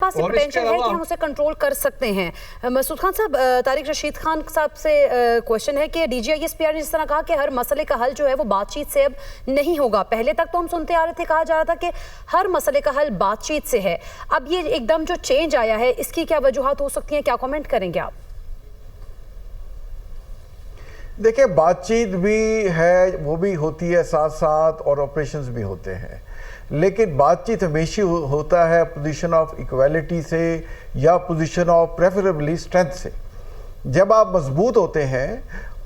خاصی پوٹینشیل ہے کہ ہم اسے کنٹرول کر سکتے ہیں. مسعود خان صاحب, طارق رشید خان صاحب سے کوشچن ہے کہ D G I S P R نے جس طرح کہا کہ ہر مسئلے کا حل جو ہے وہ بات چیت سے اب نہیں ہوگا, پہلے تک تو ہم سنتے آ رہے تھے, کہا جا رہا تھا کہ ہر مسئلے کا حل بات چیت سے ہے, اب یہ ایک دم جو چینج آیا ہے اس کی کیا وجوہات ہو سکتی ہیں, کیا کامنٹ کریں گے آپ؟ دیکھیں, بات چیت بھی ہے, وہ بھی ہوتی ہے ساتھ ساتھ, اور آپریشنز بھی ہوتے ہیں, لیکن بات چیت ہمیشہ ہوتا ہے پوزیشن آف ایکویلٹی سے یا پوزیشن آف پریفریبلی اسٹرینتھ سے. جب آپ مضبوط ہوتے ہیں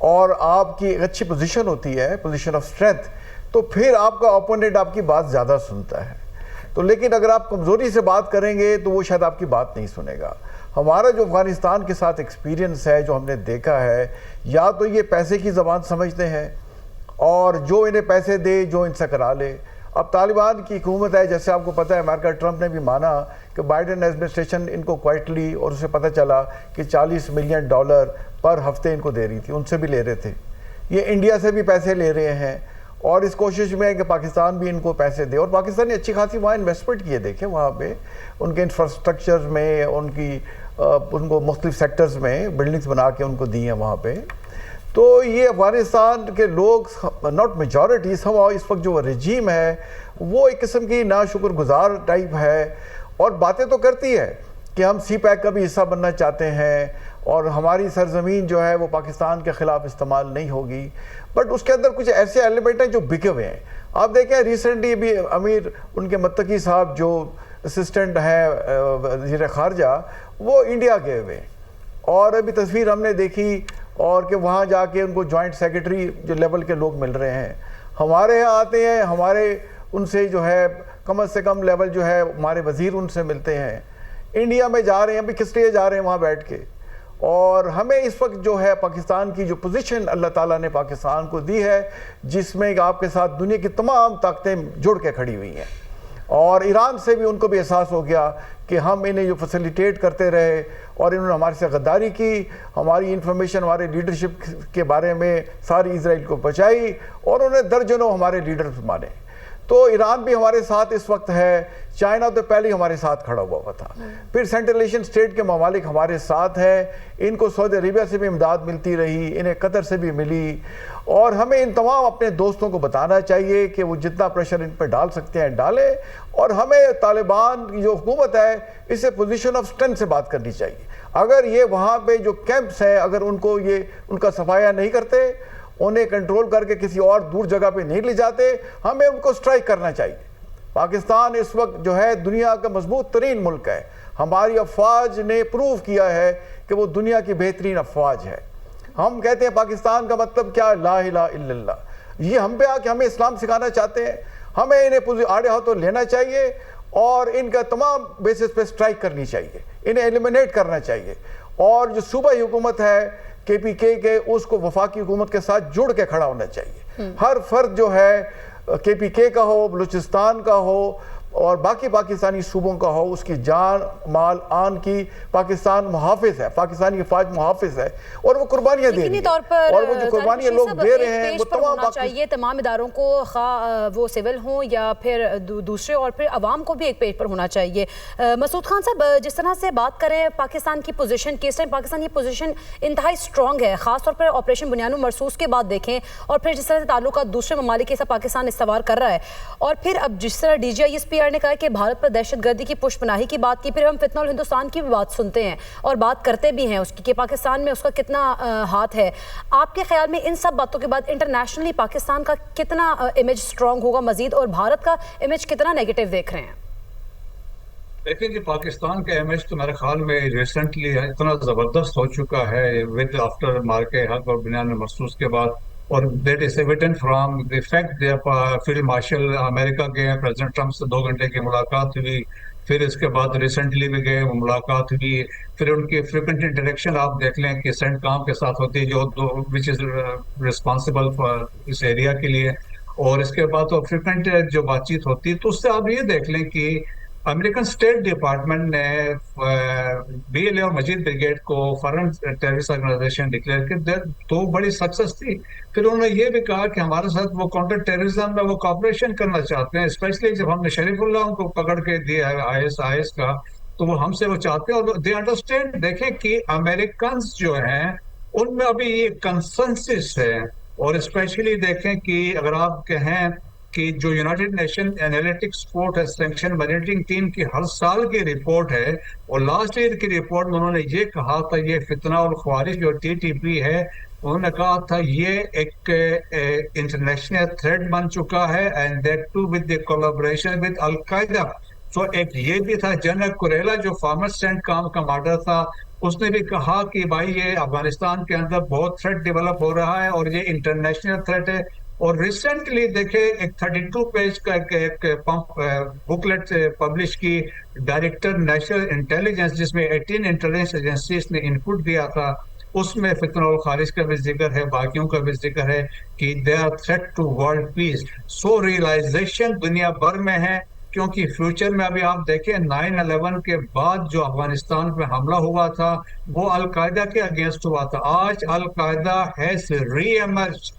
اور آپ کی ایک اچھی پوزیشن ہوتی ہے, پوزیشن آف اسٹرینتھ, تو پھر آپ کا اپوننٹ آپ کی بات زیادہ سنتا ہے. تو لیکن اگر آپ کمزوری سے بات کریں گے تو وہ شاید آپ کی بات نہیں سنے گا. ہمارا جو افغانستان کے ساتھ ایکسپیرینس ہے, جو ہم نے دیکھا ہے, یا تو یہ پیسے کی زبان سمجھتے ہیں اور جو انہیں پیسے دے جو ان سے کرا لے. اب طالبان کی حکومت ہے, جیسے آپ کو پتہ ہے امریکہ ٹرمپ نے بھی مانا کہ بائیڈن ایڈمنسٹریشن ان کو کوائٹلی, اور اسے پتہ چلا کہ $40 ملین پر ہفتے ان کو دے رہی تھی, ان سے بھی لے رہے تھے. یہ انڈیا سے بھی پیسے لے رہے ہیں اور اس کوشش میں ہے کہ پاکستان بھی ان کو پیسے دے, اور پاکستان نے اچھی خاصی وہاں انویسٹمنٹ کیے. دیکھیں وہاں پہ ان کے انفراسٹرکچر میں, ان کو مختلف سیکٹرز میں بلڈنگز بنا کے ان کو دی ہیں وہاں پہ. تو یہ افغانستان کے لوگ, ناٹ میجورٹی, سم اس وقت جو رجیم ہے وہ ایک قسم کی ناشکر گزار ٹائپ ہے, اور باتیں تو کرتی ہے کہ ہم سی پیک کا بھی حصہ بننا چاہتے ہیں اور ہماری سرزمین جو ہے وہ پاکستان کے خلاف استعمال نہیں ہوگی, بٹ اس کے اندر کچھ ایسے ایلیمنٹ ہیں جو بکے ہوئے ہیں. آپ دیکھیں ریسنٹلی بھی امیر ان کے متقی صاحب جو اسسٹنٹ ہیں وزیر خارجہ, وہ انڈیا گئے ہوئے, اور ابھی تصویر ہم نے دیکھی, اور کہ وہاں جا کے ان کو جوائنٹ سیکرٹری جو لیول کے لوگ مل رہے ہیں. ہمارے یہاں آتے ہیں, ہمارے ان سے جو ہے کم از کم لیول جو ہے ہمارے وزیر ان سے ملتے ہیں. انڈیا میں جا رہے ہیں, ابھی کس لیے جا رہے ہیں وہاں بیٹھ کے. اور ہمیں اس وقت جو ہے پاکستان کی جو پوزیشن اللہ تعالیٰ نے پاکستان کو دی ہے, جس میں آپ کے ساتھ دنیا کی تمام طاقتیں جڑ کے کھڑی ہوئی ہیں, اور ایران سے بھی ان کو بھی احساس ہو گیا کہ ہم انہیں جو فیسیلیٹیٹ کرتے رہے اور انہوں نے ہمارے سے غداری کی, ہماری انفارمیشن ہمارے لیڈرشپ کے بارے میں ساری اسرائیل کو پہنچائی, اور انہوں نے درجنوں ہمارے لیڈرز مانے. تو ایران بھی ہمارے ساتھ اس وقت ہے, چائنا تو پہلے ہی ہمارے ساتھ کھڑا ہوا تھا, پھر سینٹرل ایشین اسٹیٹ کے ممالک ہمارے ساتھ ہیں, ان کو سعودی عربیہ سے بھی امداد ملتی رہی, انہیں قطر سے بھی ملی, اور ہمیں ان تمام اپنے دوستوں کو بتانا چاہیے کہ وہ جتنا پریشر ان پہ ڈال سکتے ہیں ڈالیں, اور ہمیں طالبان کی جو حکومت ہے اسے پوزیشن آف اسٹرینتھ سے بات کرنی چاہیے. اگر یہ وہاں پہ جو کیمپس ہیں اگر ان کو یہ ان کا صفایا نہیں کرتے, انہیں کنٹرول کر کے کسی اور دور جگہ پہ نہیں لے جاتے, ہمیں ان کو سٹرائک کرنا چاہیے. پاکستان اس وقت جو ہے دنیا کا مضبوط ترین ملک ہے, ہماری افواج نے پروو کیا ہے کہ وہ دنیا کی بہترین افواج ہے. ہم کہتے ہیں پاکستان کا مطلب کیا ہے, لا الہ الا اللہ. یہ ہم پہ آ کے ہمیں اسلام سکھانا چاہتے ہیں, ہمیں انہیں آڑے ہاتھوں لینا چاہیے اور ان کا تمام بیسس پہ سٹرائک کرنی چاہیے, انہیں ایلیمنیٹ کرنا چاہیے. اور جو صوبائی حکومت ہے کے پی کے اس کو وفاقی حکومت کے ساتھ جڑ کے کھڑا ہونا چاہیے. ہر فرد جو ہے کے پی کے کا ہو, بلوچستان کا ہو اور باقی پاکستانی صوبوں کا ہو, اس کی جان مال آن کی پاکستان محافظ ہے, پاکستانی افواج محافظ ہے, اور وہ قربانیاں دے رہی ہیں, اور وہ جو قربانیاں لوگ دے رہے ہیں وہ تمام چاہیے تمام اداروں کو, خواہ وہ سول ہوں یا پھر دوسرے, اور پھر عوام کو بھی ایک پیج پر ہونا چاہیے. مسعود خان صاحب, جس طرح سے بات کریں پاکستان کی پوزیشن کی, اس ٹائم پاکستان کی پوزیشن انتہائی اسٹرانگ ہے, خاص طور پر آپریشن بنیاد مرصوص کے بعد دیکھیں, اور پھر جس طرح سے تعلقات دوسرے ممالک کے ساتھ پاکستان استوار کر رہا ہے, اور پھر اب جس طرح D G I S P R نے کہا کہ بھارت پر دہشت گردی کی پشت پناہی کی بات کی, پھر ہم فتنہ الہندوستان کی بھی بات سنتے ہیں اور بات کرتے بھی ہیں اس کی کہ پاکستان میں اس کا کتنا ہاتھ ہے. آپ کے خیال میں ان سب باتوں کے بعد انٹرنیشنلی پاکستان کا کتنا امیج سٹرونگ ہوگا مزید, اور بھارت کا امیج کتنا نیگیٹو دیکھ رہے ہیں؟ دیکھیں جی, پاکستان کا امیج تو میرے خیال میں ریسنٹلی اتنا زبردست ہو چکا ہے ود آفٹر مارکے حق اور بنیاد مرصوص کے بعد, اور that is evident from the fact field marshal America گئے ہیں, پریزیڈنٹ ٹرمپ سے 2 گھنٹے کی ملاقات ہوئی, پھر اس کے بعد ریسنٹلی بھی گئے, ملاقات ہوئی, پھر ان کی فریکوینٹ انٹریکشن آپ دیکھ لیں کہ سینٹ کام کے ساتھ ہوتی ہے جو وچ از ریسپانسبل فار اس ایریا کے لیے, اور اس کے بعد تو فریکوینٹ جو بات چیت ہوتی ہے, تو اس سے آپ یہ دیکھ لیں کہ امریکن اسٹیٹ ڈپارٹمنٹ نے بی ایل اے اور مجید بریگیڈ کو فارن ٹیررسٹ آرگنائزیشن ڈکلیئر کی, تو بڑی سکسس تھی. پھر انہوں نے یہ بھی کہا کہ ہمارے ساتھ وہ کاؤنٹر ٹیررزم میں وہ کوآپریشن کرنا چاہتے ہیں, اسپیشلی جب ہم نے شریف اللہ کو پکڑ کے دیا ہے آئی ایس کا, تو وہ ہم سے وہ چاہتے ہیں اور دے انڈرسٹینڈ. دیکھیں کہ امریکنز جو ہیں ان میں ابھی یہ کنسنسس ہے. اور اسپیشلی دیکھیں کہ اگر آپ کہیں کہ جو United nation analytics support sanction monitoring team کی ہر سال کی رپورٹ ہے اور لاسٹ ایئر کی رپورٹ میں انہوں نے یہ کہا تھا یہ فتنہ الخوارج جو TTP ہے انہوں نے کہا تھا یہ ایک انٹرنیشنل تھریٹ بن چکا ہے and that to with the collaboration with al Qaeda. So ایک یہ بھی تھا جنرل کوریلا جو فارمر اسٹینڈ کام کمانڈر تھا اس نے بھی کہا کہ بھائی یہ افغانستان کے اندر بہت تھریٹ ڈیولپ ہو رہا ہے اور یہ انٹرنیشنل تھریٹ ہے. اور ریسنٹلی دیکھیں ایک 32 پیج کا ایک بکلیٹ پبلش کی ڈائریکٹر نیشنل انٹیلیجنس جس میں 18 انٹیلیجنس ایجنسیز نے انپٹ دیا تھا اس میں فتنہ الخارج کا بھی ذکر ہے باقیوں کا بھی ذکر ہے کہ they are threat to world peace. So realization دنیا بھر میں ہے کیونکہ فیوچر میں ابھی آپ دیکھیں 9/11 کے بعد جو افغانستان پہ حملہ ہوا تھا وہ القاعدہ کے اگینسٹ ہوا تھا. آج القاعدہ ہیز ری ایمرج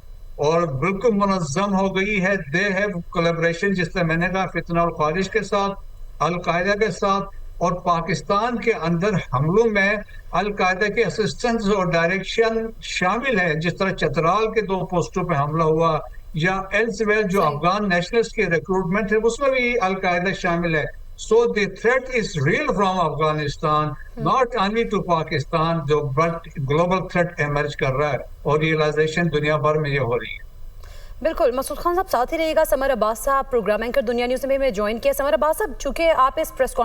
اور بالکل منظم ہو گئی ہے. دے ہیو کولیبریشن جس طرح میں نے کہا فتنہ الخارج کے ساتھ القاعدہ کے ساتھ اور پاکستان کے اندر حملوں میں القاعدہ کے اسسٹنس اور ڈائریکشن شامل ہے جس طرح چترال کے 2 پوسٹوں پہ حملہ ہوا یا ایلسویئر جو افغان نیشنلز کی ریکروٹمنٹ ہے اس میں بھی القاعدہ شامل ہے. So the threat is real from Afghanistan, not only to Pakistan, جو but global threat emerge کر رہا ہے اور ریئلائزیشن دنیا بھر میں یہ ہو رہی ہے. بالکل مسعود خان صاحب ساتھ ہی رہیے گا. سمر عباس صاحب پروگرام اینکر دنیا نیوز میں جوائن کیا. سمر عباس صاحب چونکہ آپ اس پریس